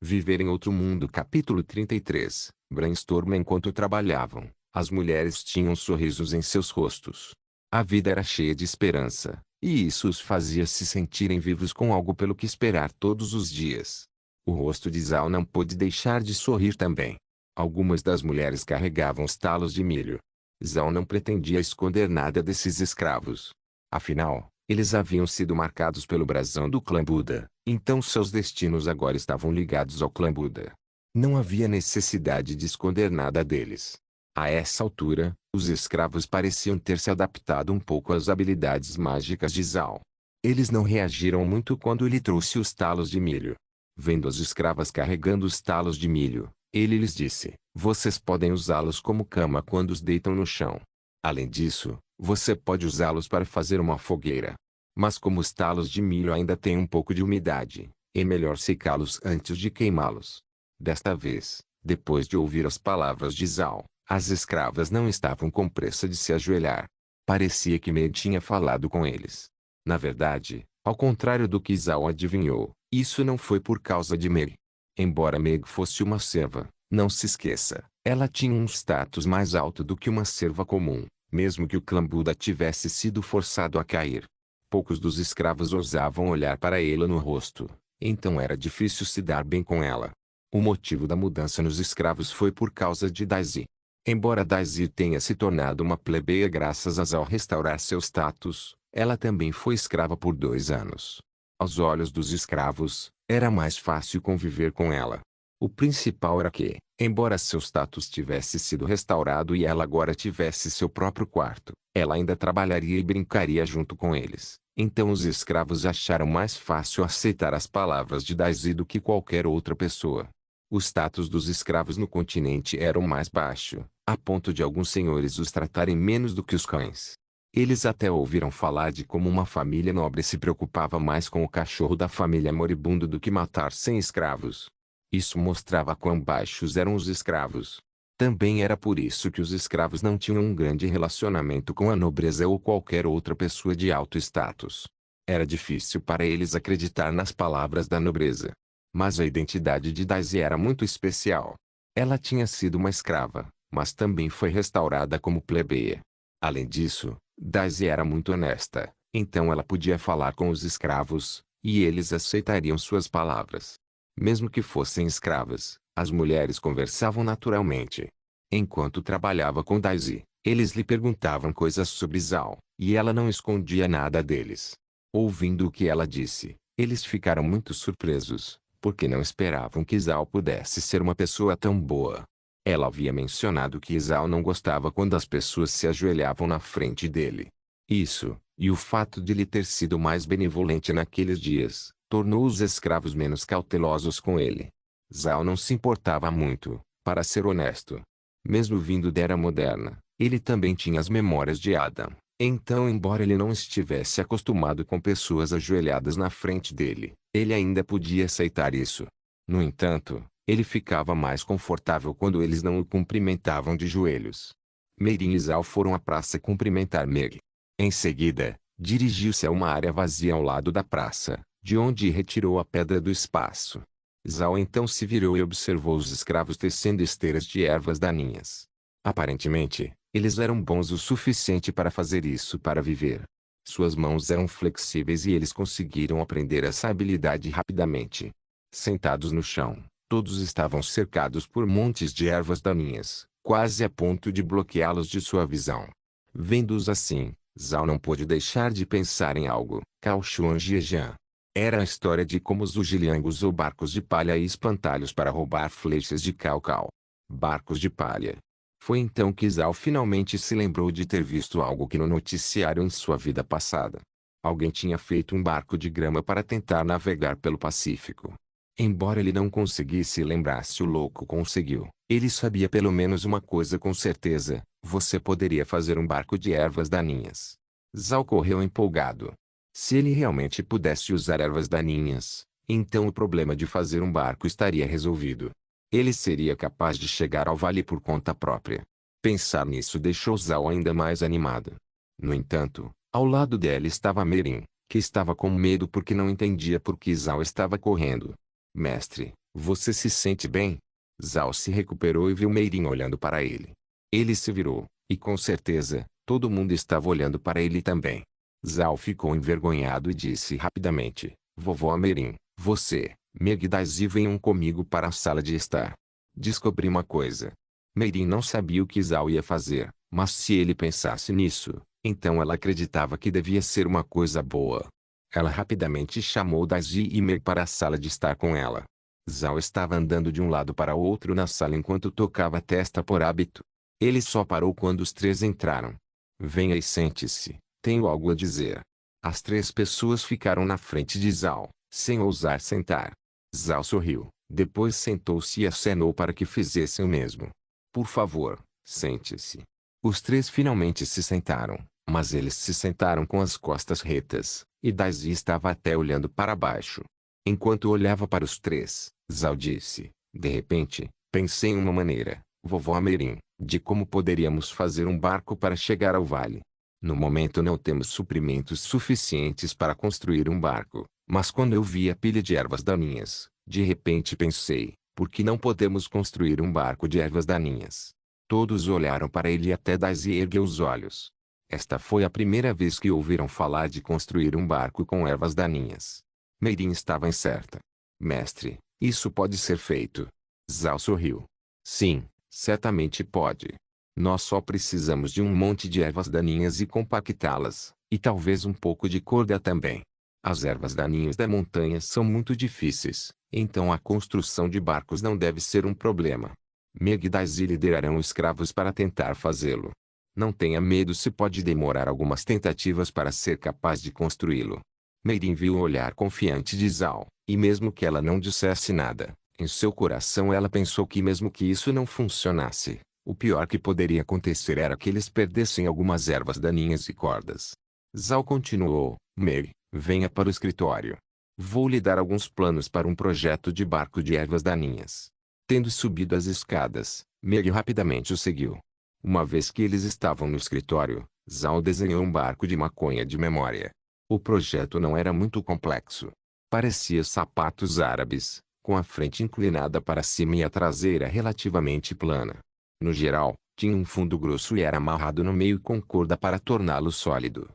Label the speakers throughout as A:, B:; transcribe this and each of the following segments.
A: Viver em outro mundo. Capítulo 33. Brainstorm. Enquanto trabalhavam, as mulheres tinham sorrisos em seus rostos. A vida era cheia de esperança, e isso os fazia se sentirem vivos, com algo pelo que esperar todos os dias. O rosto de Zhao não pôde deixar de sorrir também. Algumas das mulheres carregavam os talos de milho. Zhao não pretendia esconder nada desses escravos. Afinal, eles haviam sido marcados pelo brasão do clã Buda, então seus destinos agora estavam ligados ao clã Buda. Não havia necessidade de esconder nada deles. A essa altura, os escravos pareciam ter se adaptado um pouco às habilidades mágicas de Zhao. Eles não reagiram muito quando ele trouxe os talos de milho. Vendo as escravas carregando os talos de milho, ele lhes disse: "Vocês podem usá-los como cama quando os deitam no chão. Além disso, você pode usá-los para fazer uma fogueira. Mas como os talos de milho ainda têm um pouco de umidade, é melhor secá-los antes de queimá-los." Desta vez, depois de ouvir as palavras de Zhao, as escravas não estavam com pressa de se ajoelhar. Parecia que Meg tinha falado com eles. Na verdade, ao contrário do que Zhao adivinhou, isso não foi por causa de Meg. Embora Meg fosse uma serva, não se esqueça, ela tinha um status mais alto do que uma serva comum, mesmo que o clã Buda tivesse sido forçado a cair. Poucos dos escravos ousavam olhar para ela no rosto, então era difícil se dar bem com ela. O motivo da mudança nos escravos foi por causa de Daisy. Embora Daisy tenha se tornado uma plebeia graças a Zhao restaurar seu status, ela também foi escrava por 2 anos. Aos olhos dos escravos, era mais fácil conviver com ela. O principal era que, embora seu status tivesse sido restaurado e ela agora tivesse seu próprio quarto, ela ainda trabalharia e brincaria junto com eles. Então os escravos acharam mais fácil aceitar as palavras de Daisy do que qualquer outra pessoa. O status dos escravos no continente era o mais baixo, a ponto de alguns senhores os tratarem menos do que os cães. Eles até ouviram falar de como uma família nobre se preocupava mais com o cachorro da família moribundo do que matar 100 escravos. Isso mostrava quão baixos eram os escravos. Também era por isso que os escravos não tinham um grande relacionamento com a nobreza ou qualquer outra pessoa de alto status. Era difícil para eles acreditar nas palavras da nobreza. Mas a identidade de Daisy era muito especial. Ela tinha sido uma escrava, mas também foi restaurada como plebeia. Além disso, Daisy era muito honesta, então ela podia falar com os escravos, e eles aceitariam suas palavras. Mesmo que fossem escravas, as mulheres conversavam naturalmente. Enquanto trabalhava com Daisy, eles lhe perguntavam coisas sobre Zhao, e ela não escondia nada deles. Ouvindo o que ela disse, eles ficaram muito surpresos, porque não esperavam que Zhao pudesse ser uma pessoa tão boa. Ela havia mencionado que Zhao não gostava quando as pessoas se ajoelhavam na frente dele. Isso, e o fato de ele ter sido mais benevolente naqueles dias, tornou os escravos menos cautelosos com ele. Zhao não se importava muito, para ser honesto. Mesmo vindo da era moderna, ele também tinha as memórias de Adam. Então, embora ele não estivesse acostumado com pessoas ajoelhadas na frente dele, ele ainda podia aceitar isso. No entanto, ele ficava mais confortável quando eles não o cumprimentavam de joelhos. Meirin e Zhao foram à praça cumprimentar Meg. Em seguida, dirigiu-se a uma área vazia ao lado da praça, de onde retirou a pedra do espaço. Zhao então se virou e observou os escravos tecendo esteiras de ervas daninhas. Aparentemente, eles eram bons o suficiente para fazer isso para viver. Suas mãos eram flexíveis e eles conseguiram aprender essa habilidade rapidamente. Sentados no chão, todos estavam cercados por montes de ervas daninhas, quase a ponto de bloqueá-los de sua visão. Vendo-os assim, Zhao não pôde deixar de pensar em algo. Kaohsiung Zhejiang. Era a história de como os Zhujiang usou barcos de palha e espantalhos para roubar flechas de Cao. Barcos de palha. Foi então que Zhao finalmente se lembrou de ter visto algo que no noticiário em sua vida passada. Alguém tinha feito um barco de grama para tentar navegar pelo Pacífico. Embora ele não conseguisse lembrar se o louco conseguiu, ele sabia pelo menos uma coisa com certeza: você poderia fazer um barco de ervas daninhas. Zhao correu empolgado. Se ele realmente pudesse usar ervas daninhas, então o problema de fazer um barco estaria resolvido. Ele seria capaz de chegar ao vale por conta própria. Pensar nisso deixou Zhao ainda mais animado. No entanto, ao lado dela estava Meirin, que estava com medo porque não entendia por que Zhao estava correndo. Mestre, Você se sente bem? Zhao se recuperou e viu Meirin olhando para ele. Ele se virou, e com certeza, todo mundo estava olhando para ele também. Zhao ficou envergonhado e disse rapidamente, Vovó Meirin, você, Meg e Daisy venham comigo para a sala de estar. Descobri uma coisa. Meirin não sabia o que Zhao ia fazer, mas se ele pensasse nisso, então ela acreditava que devia ser uma coisa boa. Ela rapidamente chamou Daisy e Meg para a sala de estar com ela. Zhao estava andando de um lado para o outro na sala enquanto tocava a testa por hábito. Ele só parou quando os três entraram. Venha e sente-se, tenho algo a dizer. As três pessoas ficaram na frente de Zhao, sem ousar sentar. Zhao sorriu, depois sentou-se e acenou para que fizessem o mesmo. Por favor, sente-se. Os três finalmente se sentaram, mas eles se sentaram com as costas retas, e Daisy estava até olhando para baixo. Enquanto olhava para os três, Zhao disse, de repente, pensei em uma maneira, vovó Meirin, de como poderíamos fazer um barco para chegar ao vale. No momento não temos suprimentos suficientes para construir um barco, mas quando eu vi a pilha de ervas daninhas, de repente pensei, por que não podemos construir um barco de ervas daninhas? Todos olharam para ele e até Daisy ergueu os olhos. Esta foi a primeira vez que ouviram falar de construir um barco com ervas daninhas. Meirin estava incerta. Mestre, isso pode ser feito. Zhao sorriu. Sim, certamente pode. Nós só precisamos de um monte de ervas daninhas e compactá-las, e talvez um pouco de corda também. As ervas daninhas da montanha são muito difíceis, então a construção de barcos não deve ser um problema. Meg e Daisy liderarão escravos para tentar fazê-lo. Não tenha medo se pode demorar algumas tentativas para ser capaz de construí-lo. Meirin viu o olhar confiante de Zhao, e mesmo que ela não dissesse nada, em seu coração ela pensou que mesmo que isso não funcionasse, o pior que poderia acontecer era que eles perdessem algumas ervas daninhas e cordas. Zhao continuou, Meg, venha para o escritório. Vou lhe dar alguns planos para um projeto de barco de ervas daninhas. Tendo subido as escadas, Meg rapidamente o seguiu. Uma vez que eles estavam no escritório, Zhao desenhou um barco de maconha de memória. O projeto não era muito complexo. Parecia sapatos árabes, com a frente inclinada para cima e a traseira relativamente plana. No geral, tinha um fundo grosso e era amarrado no meio com corda para torná-lo sólido.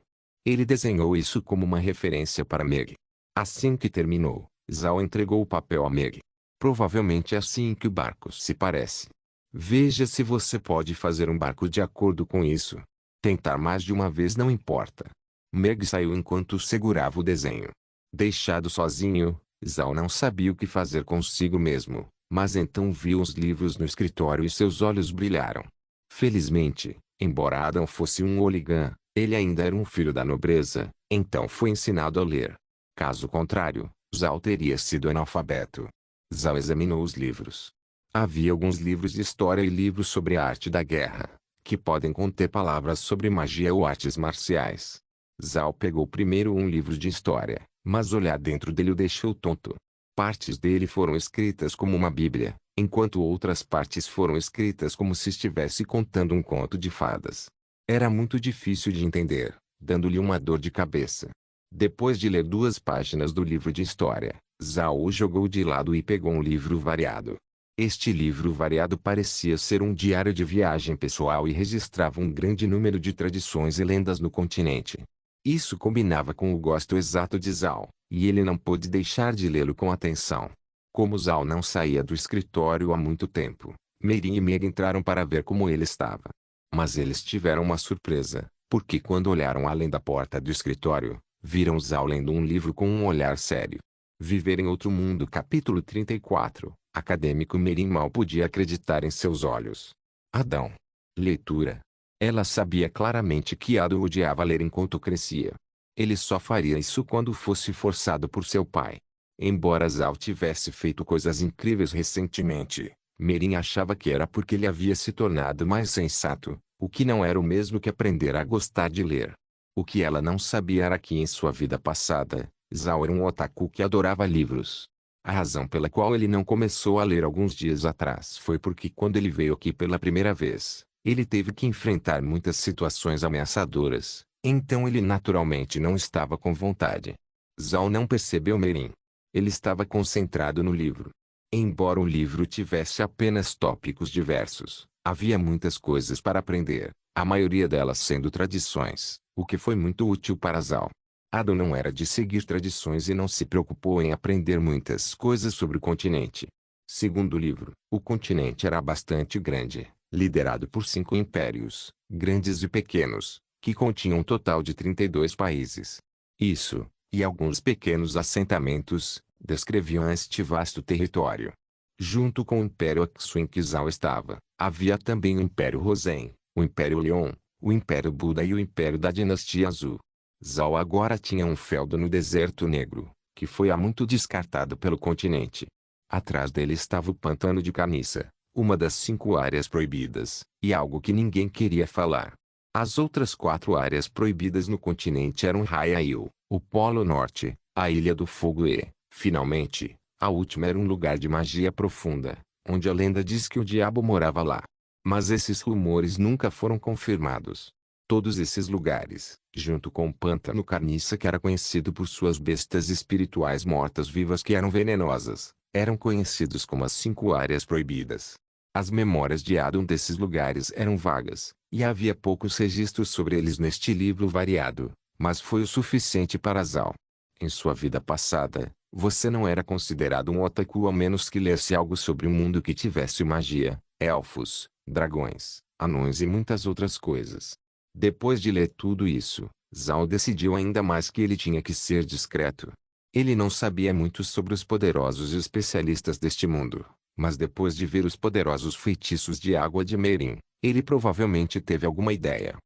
A: Ele desenhou isso como uma referência para Meg. Assim que terminou, Zhao entregou o papel a Meg. Provavelmente é assim que o barco se parece. Veja se você pode fazer um barco de acordo com isso. Tentar mais de uma vez não importa. Meg saiu enquanto segurava o desenho. Deixado sozinho, Zhao não sabia o que fazer consigo mesmo, mas então viu os livros no escritório e seus olhos brilharam. Felizmente, embora Adão fosse um hooligan, ele ainda era um filho da nobreza, então foi ensinado a ler. Caso contrário, Zhao teria sido analfabeto. Zhao examinou os livros. Havia alguns livros de história e livros sobre a arte da guerra, que podem conter palavras sobre magia ou artes marciais. Zhao pegou primeiro um livro de história, mas olhar dentro dele o deixou tonto. Partes dele foram escritas como uma bíblia, enquanto outras partes foram escritas como se estivesse contando um conto de fadas. Era muito difícil de entender, dando-lhe uma dor de cabeça. Depois de ler 2 páginas do livro de história, Zhao o jogou de lado e pegou um livro variado. Este livro variado parecia ser um diário de viagem pessoal e registrava um grande número de tradições e lendas no continente. Isso combinava com o gosto exato de Zhao, e ele não pôde deixar de lê-lo com atenção. Como Zhao não saía do escritório há muito tempo, Meirin e Meg entraram para ver como ele estava. Mas eles tiveram uma surpresa, porque quando olharam além da porta do escritório, viram Zhao lendo um livro com um olhar sério. Viver em Outro Mundo Capítulo 34. Acadêmico Meirin mal podia acreditar em seus olhos. Adão. Leitura. Ela sabia claramente que Adão odiava ler enquanto crescia. Ele só faria isso quando fosse forçado por seu pai. Embora Zhao tivesse feito coisas incríveis recentemente, Meirin achava que era porque ele havia se tornado mais sensato, o que não era o mesmo que aprender a gostar de ler. O que ela não sabia era que em sua vida passada, Zhao era um otaku que adorava livros. A razão pela qual ele não começou a ler alguns dias atrás foi porque quando ele veio aqui pela primeira vez, ele teve que enfrentar muitas situações ameaçadoras, então ele naturalmente não estava com vontade. Zhao não percebeu Meirin. Ele estava concentrado no livro. Embora o livro tivesse apenas tópicos diversos, havia muitas coisas para aprender, a maioria delas sendo tradições, o que foi muito útil para Zhao. Adam não era de seguir tradições e não se preocupou em aprender muitas coisas sobre o continente. Segundo o livro, o continente era bastante grande, liderado por 5 impérios, grandes e pequenos, que continham um total de 32 países. Isso, e alguns pequenos assentamentos, descreviam este vasto território. Junto com o Império Aksu em que Zhao estava, havia também o Império Rosen, o Império Leon, o Império Buda e o Império da Dinastia Zhou. Zhao agora tinha um feudo no Deserto Negro, que foi há muito descartado pelo continente. Atrás dele estava o Pantano de Caniça, uma das 5 áreas proibidas, e algo que ninguém queria falar. As outras 4 áreas proibidas no continente eram Raiail, o Polo Norte, a Ilha do Fogo e, finalmente, a última era um lugar de magia profunda, onde a lenda diz que o diabo morava lá. Mas esses rumores nunca foram confirmados. Todos esses lugares, junto com o Pântano Carniça que era conhecido por suas bestas espirituais mortas-vivas que eram venenosas, eram conhecidos como as 5 áreas proibidas. As memórias de Adam desses lugares eram vagas, e havia poucos registros sobre eles neste livro variado, mas foi o suficiente para Zhao. Em sua vida passada, você não era considerado um otaku a menos que lesse algo sobre um mundo que tivesse magia, elfos, dragões, anões e muitas outras coisas. Depois de ler tudo isso, Zhao decidiu ainda mais que ele tinha que ser discreto. Ele não sabia muito sobre os poderosos especialistas deste mundo, mas depois de ver os poderosos feitiços de água de Meirin, ele provavelmente teve alguma ideia.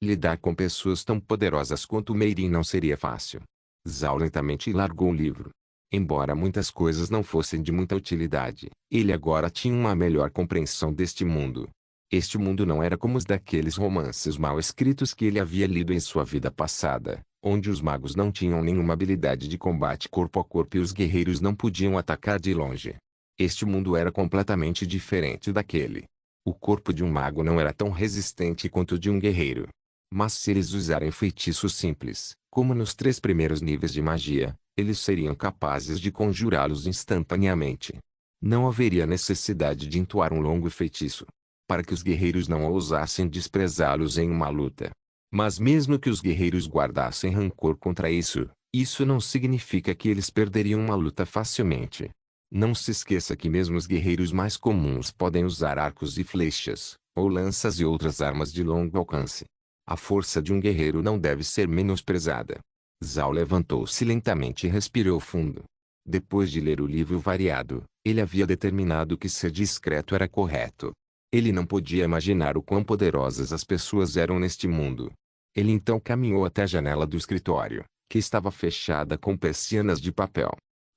A: Lidar com pessoas tão poderosas quanto Meirin não seria fácil. Zhao lentamente largou o livro. Embora muitas coisas não fossem de muita utilidade, ele agora tinha uma melhor compreensão deste mundo. Este mundo não era como os daqueles romances mal escritos que ele havia lido em sua vida passada, onde os magos não tinham nenhuma habilidade de combate corpo a corpo e os guerreiros não podiam atacar de longe. Este mundo era completamente diferente daquele. O corpo de um mago não era tão resistente quanto o de um guerreiro. Mas se eles usarem feitiços simples, como nos 3 primeiros níveis de magia, eles seriam capazes de conjurá-los instantaneamente. Não haveria necessidade de entoar um longo feitiço, para que os guerreiros não ousassem desprezá-los em uma luta. Mas mesmo que os guerreiros guardassem rancor contra isso, isso não significa que eles perderiam uma luta facilmente. Não se esqueça que mesmo os guerreiros mais comuns podem usar arcos e flechas, ou lanças e outras armas de longo alcance. A força de um guerreiro não deve ser menosprezada. Zhao levantou-se lentamente e respirou fundo. Depois de ler o livro variado, ele havia determinado que ser discreto era correto. Ele não podia imaginar o quão poderosas as pessoas eram neste mundo. Ele então caminhou até a janela do escritório, que estava fechada com persianas de papel.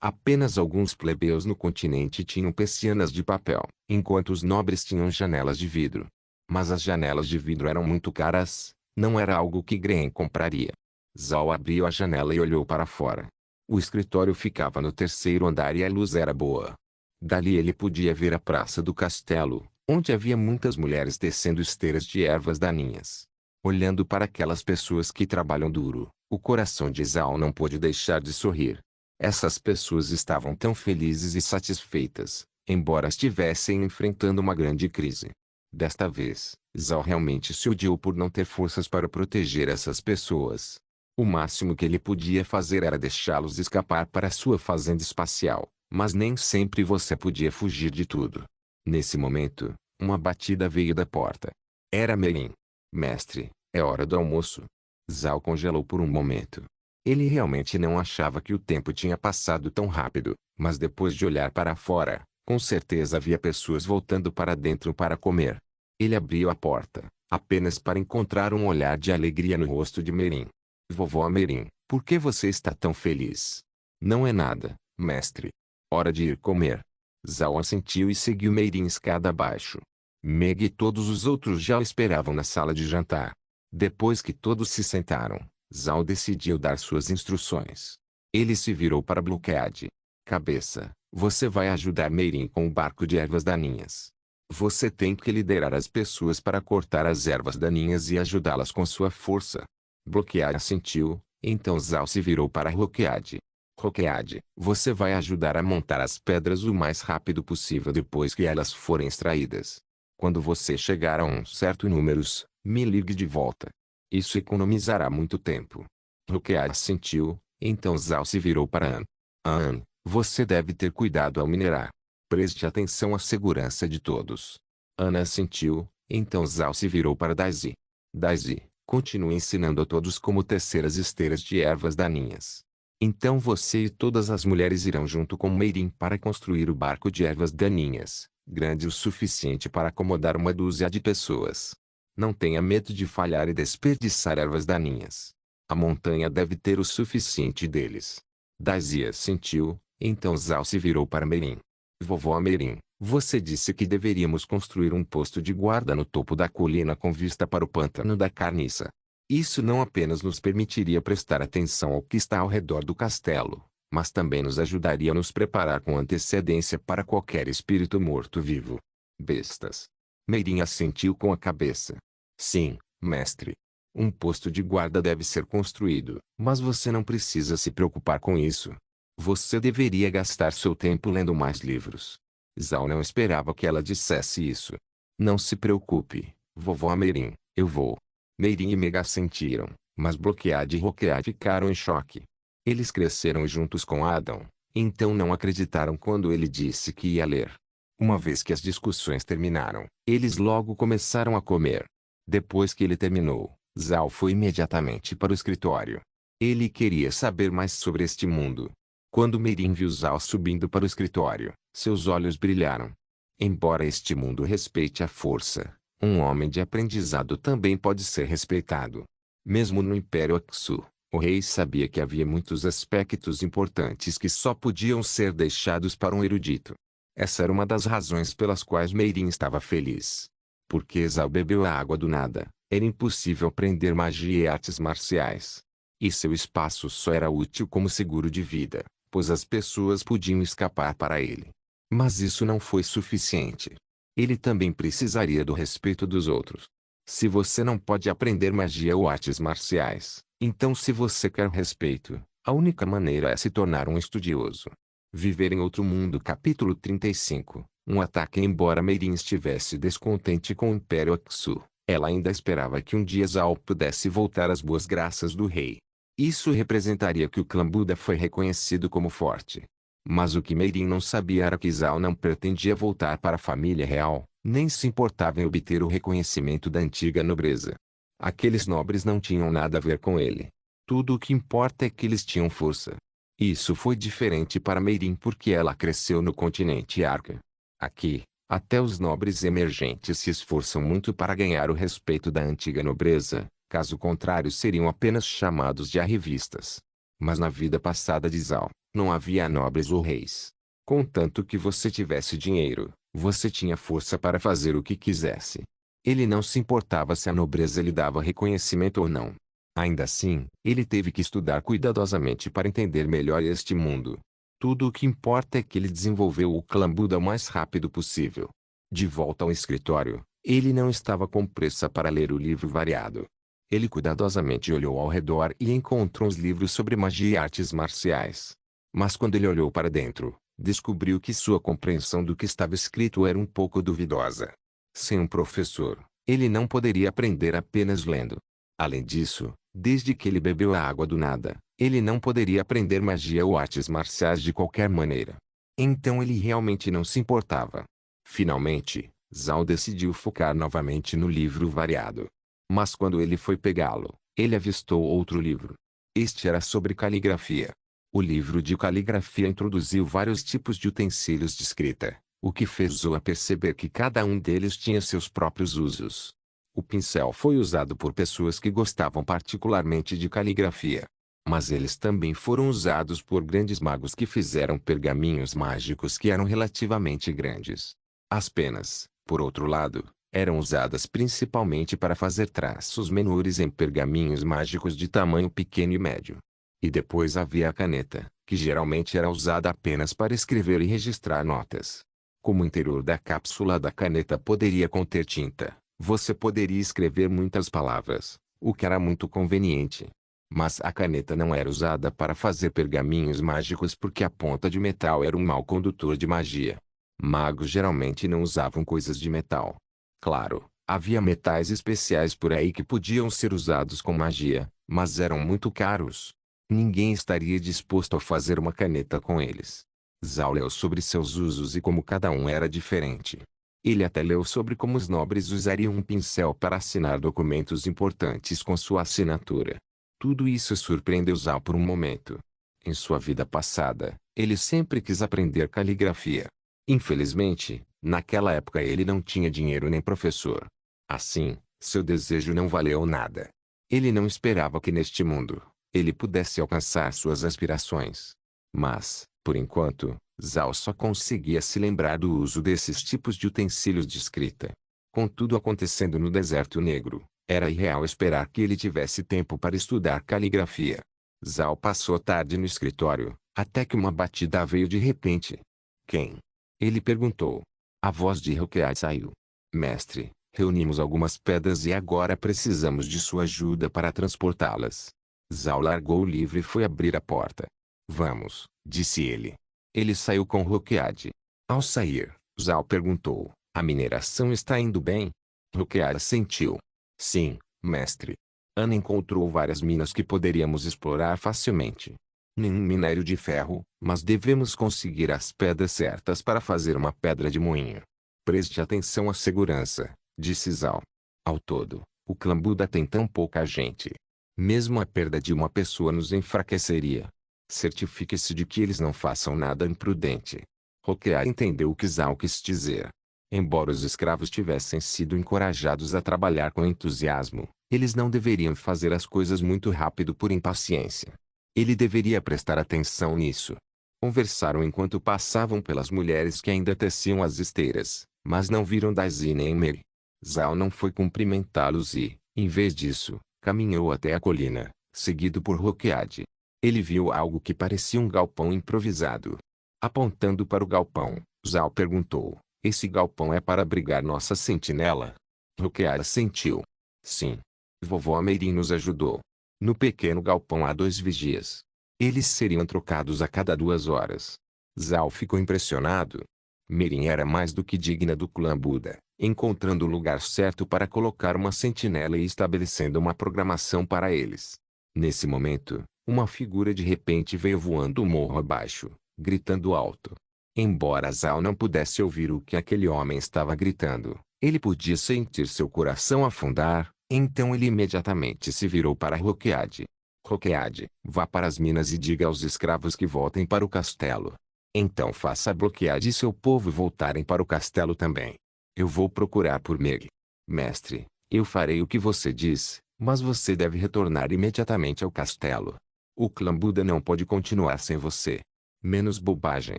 A: Apenas alguns plebeus no continente tinham persianas de papel, enquanto os nobres tinham janelas de vidro. Mas as janelas de vidro eram muito caras, não era algo que Gren compraria. Zhao abriu a janela e olhou para fora. O escritório ficava no 3º andar e a luz era boa. Dali ele podia ver a praça do castelo, onde havia muitas mulheres descendo esteiras de ervas daninhas. Olhando para aquelas pessoas que trabalham duro, o coração de Zhao não pôde deixar de sorrir. Essas pessoas estavam tão felizes e satisfeitas, embora estivessem enfrentando uma grande crise. Desta vez, Zhao realmente se odiou por não ter forças para proteger essas pessoas. O máximo que ele podia fazer era deixá-los escapar para sua fazenda espacial, mas nem sempre você podia fugir de tudo. Nesse momento, uma batida veio da porta. Era Meirin. Mestre, é hora do almoço. Zhao congelou por um momento. Ele realmente não achava que o tempo tinha passado tão rápido, mas depois de olhar para fora, com certeza havia pessoas voltando para dentro para comer. Ele abriu a porta, apenas para encontrar um olhar de alegria no rosto de Meirin. Vovó Meirin, por que você está tão feliz? Não é nada, mestre. Hora de ir comer. Zhao assentiu e seguiu Meirin escada abaixo. Meg e todos os outros já o esperavam na sala de jantar. Depois que todos se sentaram, Zhao decidiu dar suas instruções. Ele se virou para Bloqueade. Cabeça, você vai ajudar Meirin com o barco de ervas daninhas. Você tem que liderar as pessoas para cortar as ervas daninhas e ajudá-las com sua força. Bloqueade assentiu, então Zhao se virou para Bloqueade. Roqueade, você vai ajudar a montar as pedras o mais rápido possível depois que elas forem extraídas. Quando você chegar a um certo número, me ligue de volta. Isso economizará muito tempo. Roqueade assentiu, então Zal se virou para Anne. Anne, você deve ter cuidado ao minerar. Preste atenção à segurança de todos. Anne assentiu, então Zal se virou para Daisy. Daisy, continue ensinando a todos como tecer as esteiras de ervas daninhas. Então você e todas as mulheres irão junto com Meirin para construir o barco de ervas daninhas, grande o suficiente para acomodar uma dúzia de pessoas. Não tenha medo de falhar e desperdiçar ervas daninhas. A montanha deve ter o suficiente deles. Daisy assentiu, então Zal se virou para Meirin. Vovó Meirin, você disse que deveríamos construir um posto de guarda no topo da colina com vista para o pântano da Carniça. Isso não apenas nos permitiria prestar atenção ao que está ao redor do castelo, mas também nos ajudaria a nos preparar com antecedência para qualquer espírito morto-vivo. Bestas. Meirin assentiu com a cabeça. Sim, mestre. Um posto de guarda deve ser construído, mas você não precisa se preocupar com isso. Você deveria gastar seu tempo lendo mais livros. Zal não esperava que ela dissesse isso. Não se preocupe, vovó Meirin, eu vou. Meirin e Meg assentiram, mas Bloqueade e Roqueade ficaram em choque. Eles cresceram juntos com Adam, então não acreditaram quando ele disse que ia ler. Uma vez que as discussões terminaram, eles logo começaram a comer. Depois que ele terminou, Zal foi imediatamente para o escritório. Ele queria saber mais sobre este mundo. Quando Meirin viu Zal subindo para o escritório, seus olhos brilharam. Embora este mundo respeite a força, um homem de aprendizado também pode ser respeitado. Mesmo no Império Aksu, o rei sabia que havia muitos aspectos importantes que só podiam ser deixados para um erudito. Essa era uma das razões pelas quais Meirin estava feliz. Porque Zal bebeu a água do nada, era impossível aprender magia e artes marciais. E seu espaço só era útil como seguro de vida, pois as pessoas podiam escapar para ele. Mas isso não foi suficiente. Ele também precisaria do respeito dos outros. Se você não pode aprender magia ou artes marciais, então se você quer respeito, a única maneira é se tornar um estudioso. Viver em outro mundo. Capítulo 35. Um ataque. Embora Meirin estivesse descontente com o Império Aksu, ela ainda esperava que um dia Zal pudesse voltar às boas graças do rei. Isso representaria que o clã Buda foi reconhecido como forte. Mas o que Meirin não sabia era que Zal não pretendia voltar para a família real, nem se importava em obter o reconhecimento da antiga nobreza. Aqueles nobres não tinham nada a ver com ele. Tudo o que importa é que eles tinham força. Isso foi diferente para Meirin porque ela cresceu no continente Arca. Aqui, até os nobres emergentes se esforçam muito para ganhar o respeito da antiga nobreza, caso contrário seriam apenas chamados de arrivistas. Mas na vida passada de Zal, não havia nobres ou reis. Contanto que você tivesse dinheiro, você tinha força para fazer o que quisesse. Ele não se importava se a nobreza lhe dava reconhecimento ou não. Ainda assim, ele teve que estudar cuidadosamente para entender melhor este mundo. Tudo o que importa é que ele desenvolveu o clã Buda o mais rápido possível. De volta ao escritório, ele não estava com pressa para ler o livro variado. Ele cuidadosamente olhou ao redor e encontrou os livros sobre magia e artes marciais. Mas quando ele olhou para dentro, descobriu que sua compreensão do que estava escrito era um pouco duvidosa. Sem um professor, ele não poderia aprender apenas lendo. Além disso, desde que ele bebeu a água do nada, ele não poderia aprender magia ou artes marciais de qualquer maneira. Então ele realmente não se importava. Finalmente, Zal decidiu focar novamente no livro variado. Mas quando ele foi pegá-lo, ele avistou outro livro. Este era sobre caligrafia. O livro de caligrafia introduziu vários tipos de utensílios de escrita, o que fez Zoa perceber que cada um deles tinha seus próprios usos. O pincel foi usado por pessoas que gostavam particularmente de caligrafia. Mas eles também foram usados por grandes magos que fizeram pergaminhos mágicos que eram relativamente grandes. As penas, por outro lado, eram usadas principalmente para fazer traços menores em pergaminhos mágicos de tamanho pequeno e médio. E depois havia a caneta, que geralmente era usada apenas para escrever e registrar notas. Como o interior da cápsula da caneta poderia conter tinta, você poderia escrever muitas palavras, o que era muito conveniente. Mas a caneta não era usada para fazer pergaminhos mágicos porque a ponta de metal era um mau condutor de magia. Magos geralmente não usavam coisas de metal. Claro, havia metais especiais por aí que podiam ser usados com magia, mas eram muito caros. Ninguém estaria disposto a fazer uma caneta com eles. Zhao leu sobre seus usos e como cada um era diferente. Ele até leu sobre como os nobres usariam um pincel para assinar documentos importantes com sua assinatura. Tudo isso surpreendeu Zhao por um momento. Em sua vida passada, ele sempre quis aprender caligrafia. Infelizmente, naquela época ele não tinha dinheiro nem professor. Assim, seu desejo não valeu nada. Ele não esperava que neste mundo, ele pudesse alcançar suas aspirações. Mas, por enquanto, Zhao só conseguia se lembrar do uso desses tipos de utensílios de escrita. Com tudo acontecendo no Deserto Negro, era irreal esperar que ele tivesse tempo para estudar caligrafia. Zhao passou a tarde no escritório, até que uma batida veio de repente. Quem? Ele perguntou. A voz de Hokeai saiu. Mestre, reunimos algumas pedras e agora precisamos de sua ajuda para transportá-las. Zhao largou o livro e foi abrir a porta. Vamos, disse ele. Ele saiu com Hokeai. Ao sair, Zhao perguntou, a mineração está indo bem? Hokeai assentiu. Sim, mestre. Ana encontrou várias minas que poderíamos explorar facilmente. Nenhum minério de ferro, mas devemos conseguir as pedras certas para fazer uma pedra de moinho. Preste atenção à segurança, disse Zhao. Ao todo, o clã Buda tem tão pouca gente. Mesmo a perda de uma pessoa nos enfraqueceria. Certifique-se de que eles não façam nada imprudente. Hokeai entendeu o que Zhao quis dizer. Embora os escravos tivessem sido encorajados a trabalhar com entusiasmo, eles não deveriam fazer as coisas muito rápido por impaciência. Ele deveria prestar atenção nisso. Conversaram enquanto passavam pelas mulheres que ainda teciam as esteiras, mas não viram Daisy nem Mary. Zhao não foi cumprimentá-los e, em vez disso, caminhou até a colina, seguido por Hokeai. Ele viu algo que parecia um galpão improvisado. Apontando para o galpão, Zhao perguntou, esse galpão é para abrigar nossa sentinela? Hokeai assentiu. Sim. Vovó Meirin nos ajudou. No pequeno galpão há 2 vigias. Eles seriam trocados a cada 2 horas. Zhao ficou impressionado. Meirin era mais do que digna do clã Buda, encontrando o lugar certo para colocar uma sentinela e estabelecendo uma programação para eles. Nesse momento, uma figura de repente veio voando o morro abaixo, gritando alto. Embora Zhao não pudesse ouvir o que aquele homem estava gritando, ele podia sentir seu coração afundar, então ele imediatamente se virou para Hokeai. Hokeai, vá para as minas e diga aos escravos que voltem para o castelo. Então faça Bloquead e seu povo voltarem para o castelo também. Eu vou procurar por Meg. Mestre, eu farei o que você diz, mas você deve retornar imediatamente ao castelo. O clã Buda não pode continuar sem você. Menos bobagem,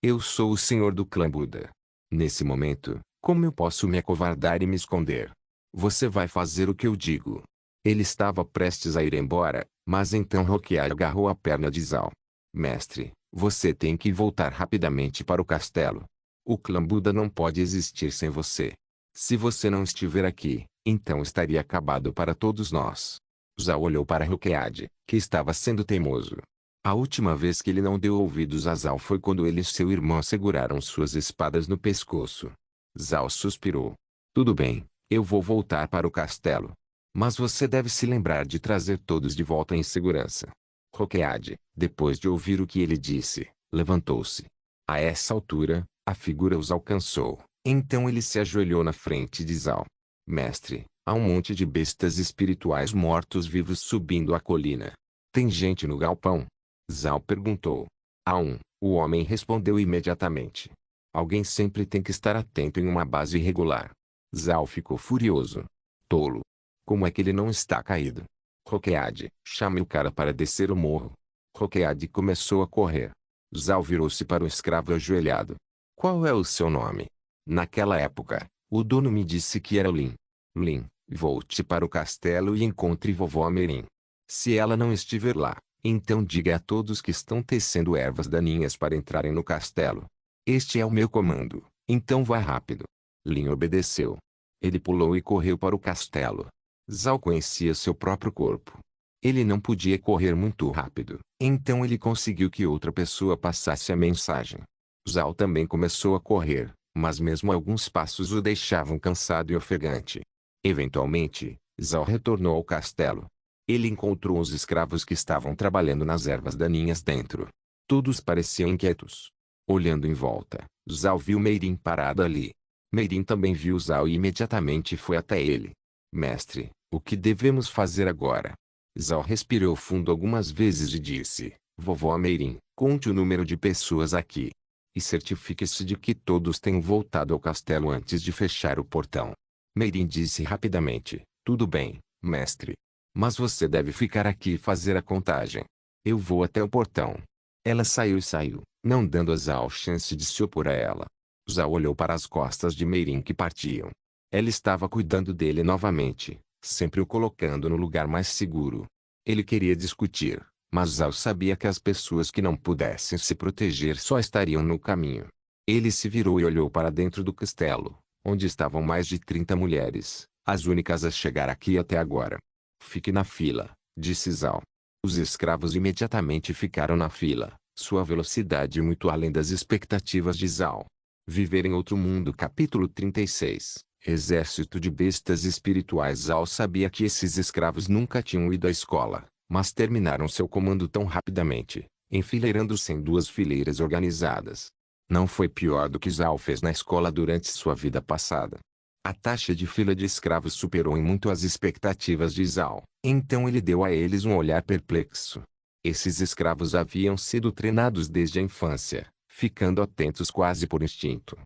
A: eu sou o senhor do clã Buda. Nesse momento, como eu posso me acovardar e me esconder? Você vai fazer o que eu digo. Ele estava prestes a ir embora, mas então Hokeai agarrou a perna de Zhao. Mestre, você tem que voltar rapidamente para o castelo. O clã Buda não pode existir sem você. Se você não estiver aqui, então estaria acabado para todos nós. Zhao olhou para Hokeai, que estava sendo teimoso. A última vez que ele não deu ouvidos a Zhao foi quando ele e seu irmão seguraram suas espadas no pescoço. Zhao suspirou. Tudo bem, eu vou voltar para o castelo. Mas você deve se lembrar de trazer todos de volta em segurança. Hokeai, depois de ouvir o que ele disse, levantou-se. A essa altura, a figura os alcançou. Então ele se ajoelhou na frente de Zhao. Mestre, há um monte de bestas espirituais mortos-vivos subindo a colina. Tem gente no galpão? Zhao perguntou. Há um, o homem respondeu imediatamente. Alguém sempre tem que estar atento em uma base irregular. Zhao ficou furioso. Tolo. Como é que ele não está caído? Hokeai, chame o cara para descer o morro. Hokeai começou a correr. Zhao virou-se para o escravo ajoelhado. Qual é o seu nome? Naquela época, o dono me disse que era Lin. Lin, volte para o castelo e encontre vovó Meirin. Se ela não estiver lá, então diga a todos que estão tecendo ervas daninhas para entrarem no castelo. Este é o meu comando, então vá rápido. Lin obedeceu. Ele pulou e correu para o castelo. Zhao conhecia seu próprio corpo. Ele não podia correr muito rápido, então ele conseguiu que outra pessoa passasse a mensagem. Zhao também começou a correr, mas mesmo alguns passos o deixavam cansado e ofegante. Eventualmente, Zhao retornou ao castelo. Ele encontrou os escravos que estavam trabalhando nas ervas daninhas dentro. Todos pareciam inquietos. Olhando em volta, Zhao viu Meirin parada ali. Meirin também viu Zhao e imediatamente foi até ele. Mestre, o que devemos fazer agora? Zhao respirou fundo algumas vezes e disse, Vovó Meirin, conte o número de pessoas aqui. E certifique-se de que todos tenham voltado ao castelo antes de fechar o portão. Meirin disse rapidamente, tudo bem, mestre. Mas você deve ficar aqui e fazer a contagem. Eu vou até o portão. Ela saiu e saiu, não dando a Zhao chance de se opor a ela. Zhao olhou para as costas de Meirin que partiam. Ela estava cuidando dele novamente, sempre o colocando no lugar mais seguro. Ele queria discutir, mas Zhao sabia que as pessoas que não pudessem se proteger só estariam no caminho. Ele se virou e olhou para dentro do castelo, onde estavam mais de 30 mulheres, as únicas a chegar aqui até agora. Fique na fila, disse Zhao. Os escravos imediatamente ficaram na fila, sua velocidade muito além das expectativas de Zhao. Viver em outro mundo. Capítulo 36. Exército de bestas espirituais. Zhao sabia que esses escravos nunca tinham ido à escola, mas terminaram seu comando tão rapidamente, enfileirando-se em duas fileiras organizadas. Não foi pior do que Zhao fez na escola durante sua vida passada. A taxa de fila de escravos superou em muito as expectativas de Zhao, então ele deu a eles um olhar perplexo. Esses escravos haviam sido treinados desde a infância, ficando atentos quase por instinto.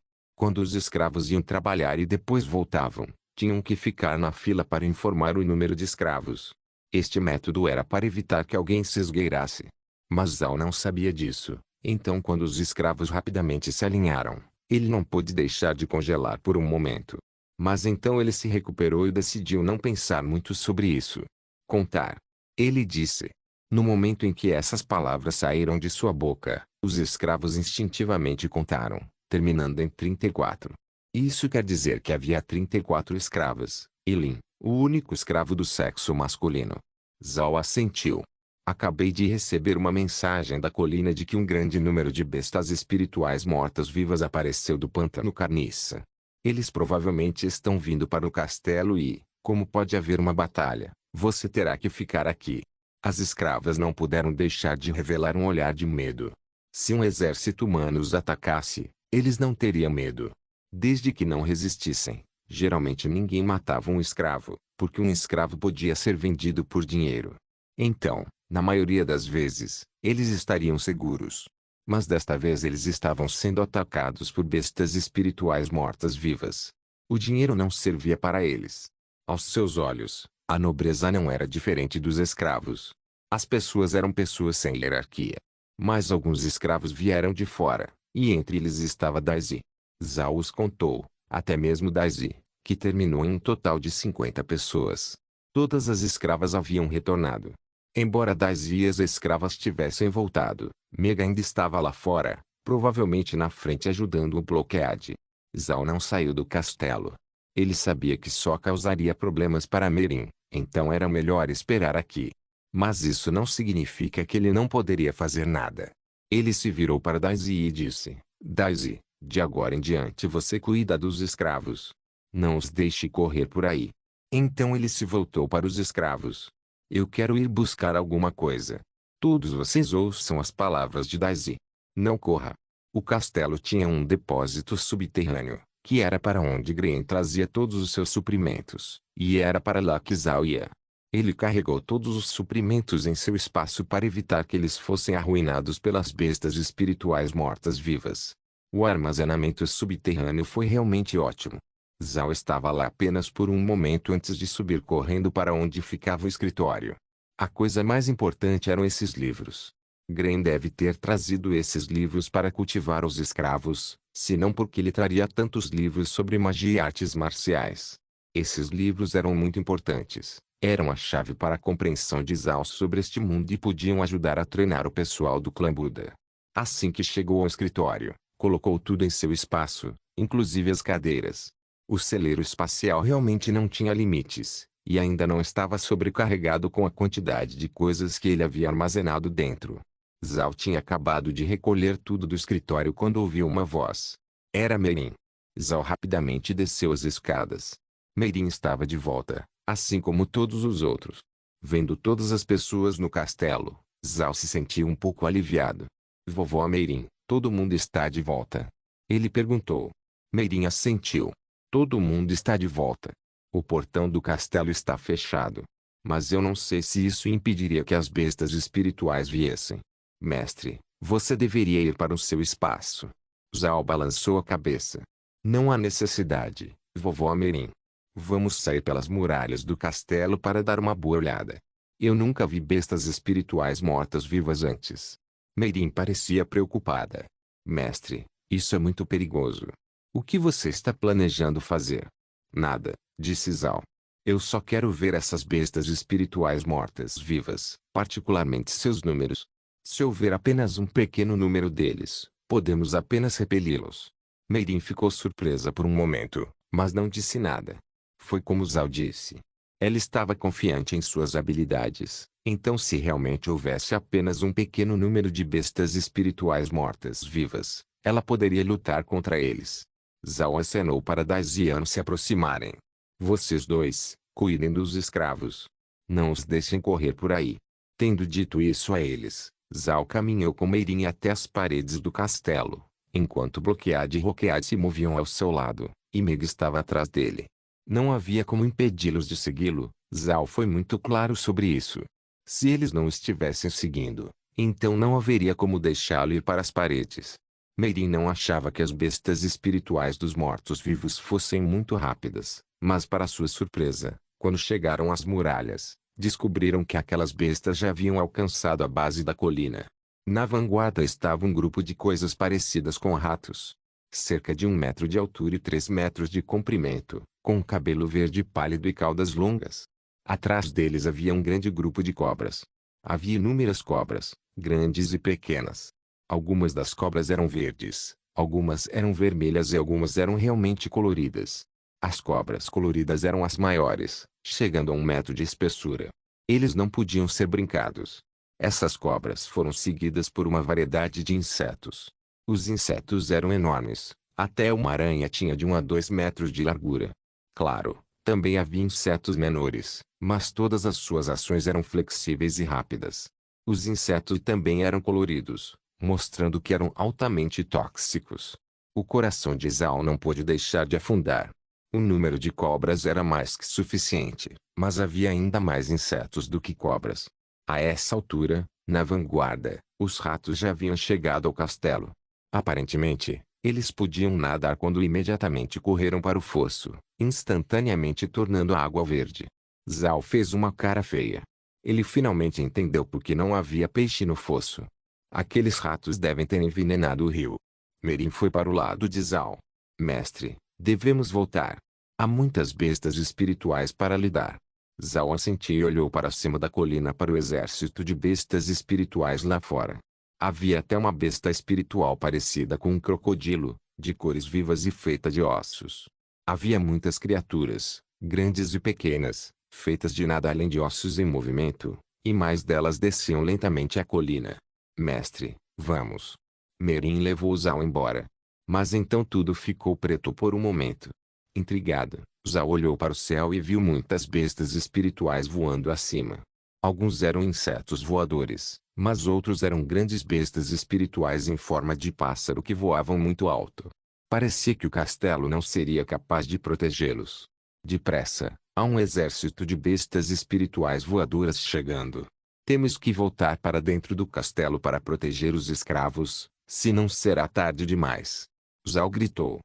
A: Quando os escravos iam trabalhar e depois voltavam, tinham que ficar na fila para informar o número de escravos. Este método era para evitar que alguém se esgueirasse. Mas Zhao não sabia disso, então quando os escravos rapidamente se alinharam, ele não pôde deixar de congelar por um momento. Mas então ele se recuperou e decidiu não pensar muito sobre isso. Contar. Ele disse. No momento em que essas palavras saíram de sua boca, os escravos instintivamente contaram, terminando em 34. Isso quer dizer que havia 34 escravas, e Lin, o único escravo do sexo masculino. Zhao assentiu. Acabei de receber uma mensagem da colina de que um grande número de bestas espirituais mortas-vivas apareceu do pântano Carniça. Eles provavelmente estão vindo para o castelo e, como pode haver uma batalha, você terá que ficar aqui. As escravas não puderam deixar de revelar um olhar de medo. Se um exército humano os atacasse, eles não teriam medo. Desde que não resistissem, geralmente ninguém matava um escravo, porque um escravo podia ser vendido por dinheiro. Então, na maioria das vezes, eles estariam seguros. Mas desta vez eles estavam sendo atacados por bestas espirituais mortas-vivas. O dinheiro não servia para eles. Aos seus olhos, a nobreza não era diferente dos escravos. As pessoas eram pessoas sem hierarquia. Mas alguns escravos vieram de fora, e entre eles estava Daisy. Zhao os contou, até mesmo Daisy, que terminou em um total de 50 pessoas. Todas as escravas haviam retornado. Embora Daisy e as escravas tivessem voltado, Mega ainda estava lá fora, provavelmente na frente ajudando o bloqueade. Zhao não saiu do castelo. Ele sabia que só causaria problemas para Meirin, então era melhor esperar aqui. Mas isso não significa que ele não poderia fazer nada. Ele se virou para Daisy e disse, Daisy, de agora em diante você cuida dos escravos. Não os deixe correr por aí. Então ele se voltou para os escravos. Eu quero ir buscar alguma coisa. Todos vocês ouçam as palavras de Daisy. Não corra. O castelo tinha um depósito subterrâneo, que era para onde Gren trazia todos os seus suprimentos, e era para lá que Zhao ia. Ele carregou todos os suprimentos em seu espaço para evitar que eles fossem arruinados pelas bestas espirituais mortas-vivas. O armazenamento subterrâneo foi realmente ótimo. Zhao estava lá apenas por um momento antes de subir correndo para onde ficava o escritório. A coisa mais importante eram esses livros. Gren deve ter trazido esses livros para cultivar os escravos, se não porque ele traria tantos livros sobre magia e artes marciais. Esses livros eram muito importantes. Eram a chave para a compreensão de Zhao sobre este mundo e podiam ajudar a treinar o pessoal do clã Buda. Assim que chegou ao escritório, colocou tudo em seu espaço, inclusive as cadeiras. O celeiro espacial realmente não tinha limites, e ainda não estava sobrecarregado com a quantidade de coisas que ele havia armazenado dentro. Zhao tinha acabado de recolher tudo do escritório quando ouviu uma voz. Era Meirin. Zhao rapidamente desceu as escadas. Meirin estava de volta, assim como todos os outros. Vendo todas as pessoas no castelo, Zhao se sentiu um pouco aliviado. Vovó Meirin, todo mundo está de volta? Ele perguntou. Meirin assentiu. Todo mundo está de volta. O portão do castelo está fechado. Mas eu não sei se isso impediria que as bestas espirituais viessem. Mestre, você deveria ir para o seu espaço. Zhao balançou a cabeça. Não há necessidade, vovó Meirin. Vamos sair pelas muralhas do castelo para dar uma boa olhada. Eu nunca vi bestas espirituais mortas-vivas antes. Meirin parecia preocupada. Mestre, isso é muito perigoso. O que você está planejando fazer? Nada, disse Zhao. Eu só quero ver essas bestas espirituais mortas-vivas, particularmente seus números. Se houver apenas um pequeno número deles, podemos apenas repeli-los. Meirin ficou surpresa por um momento, mas não disse nada. Foi como Zhao disse. Ela estava confiante em suas habilidades, então se realmente houvesse apenas um pequeno número de bestas espirituais mortas-vivas, ela poderia lutar contra eles. Zhao acenou para Dai e Yan se aproximarem. Vocês dois, cuidem dos escravos. Não os deixem correr por aí. Tendo dito isso a eles, Zhao caminhou com Meirin até as paredes do castelo, enquanto Bloquead e Roquead se moviam ao seu lado, e Meg estava atrás dele. Não havia como impedi-los de segui-lo, Zhao foi muito claro sobre isso. Se eles não estivessem seguindo, então não haveria como deixá-lo ir para as paredes. Meirin não achava que as bestas espirituais dos mortos-vivos fossem muito rápidas, mas para sua surpresa, quando chegaram às muralhas, descobriram que aquelas bestas já haviam alcançado a base da colina. Na vanguarda estava um grupo de coisas parecidas com ratos. Cerca de 1 metro de altura e 3 metros de comprimento, com cabelo verde pálido e caudas longas. Atrás deles havia um grande grupo de cobras. Havia inúmeras cobras, grandes e pequenas. Algumas das cobras eram verdes, algumas eram vermelhas e algumas eram realmente coloridas. As cobras coloridas eram as maiores, chegando a 1 metro de espessura. Eles não podiam ser brincados. Essas cobras foram seguidas por uma variedade de insetos. Os insetos eram enormes, até uma aranha tinha de 1 a 2 metros de largura. Claro, também havia insetos menores, mas todas as suas ações eram flexíveis e rápidas. Os insetos também eram coloridos, mostrando que eram altamente tóxicos. O coração de Zhao não pôde deixar de afundar. O número de cobras era mais que suficiente, mas havia ainda mais insetos do que cobras. A essa altura, na vanguarda, os ratos já haviam chegado ao castelo. Aparentemente, eles podiam nadar quando imediatamente correram para o fosso, instantaneamente tornando a água verde. Zhao fez uma cara feia. Ele finalmente entendeu por que não havia peixe no fosso. Aqueles ratos devem ter envenenado o rio. Meirin foi para o lado de Zhao. Mestre, devemos voltar. Há muitas bestas espirituais para lidar. Zhao assentiu e olhou para cima da colina para o exército de bestas espirituais lá fora. Havia até uma besta espiritual parecida com um crocodilo, de cores vivas e feita de ossos. Havia muitas criaturas, grandes e pequenas, feitas de nada além de ossos em movimento, e mais delas desciam lentamente a colina. Mestre, vamos. Meirin levou Zhao embora. Mas então tudo ficou preto por um momento. Intrigado, Zhao olhou para o céu e viu muitas bestas espirituais voando acima. Alguns eram insetos voadores, mas outros eram grandes bestas espirituais em forma de pássaro que voavam muito alto. Parecia que o castelo não seria capaz de protegê-los. Depressa, há um exército de bestas espirituais voadoras chegando. Temos que voltar para dentro do castelo para proteger os escravos, senão será tarde demais. Zhao gritou.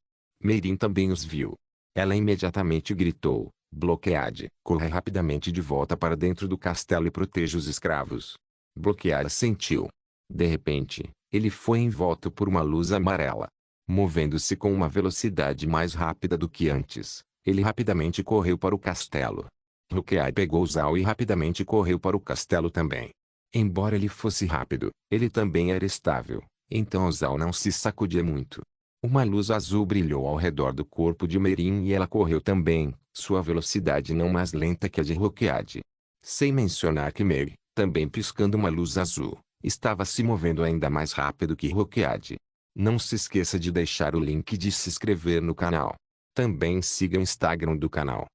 A: Meirin também os viu. Ela imediatamente gritou, Bloquead, corra rapidamente de volta para dentro do castelo e proteja os escravos. Bloquead assentiu. De repente, ele foi envolto por uma luz amarela. Movendo-se com uma velocidade mais rápida do que antes, ele rapidamente correu para o castelo. Bloquead pegou Zhao e rapidamente correu para o castelo também. Embora ele fosse rápido, ele também era estável, então Zhao não se sacudia muito. Uma luz azul brilhou ao redor do corpo de Meirin e ela correu também, Sua velocidade não mais lenta que a de Roqueade. Sem mencionar que Mary, também piscando uma luz azul, estava se movendo ainda mais rápido que Roqueade. Não se esqueça de deixar o link de se inscrever no canal. Também siga o Instagram do canal.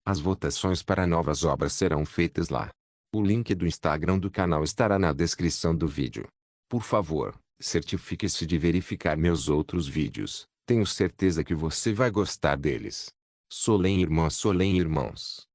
A: As votações para novas obras serão feitas lá. O link do Instagram do canal estará na descrição do vídeo. Por favor, certifique-se de verificar meus outros vídeos. Tenho certeza que você vai gostar deles. Solém irmãos.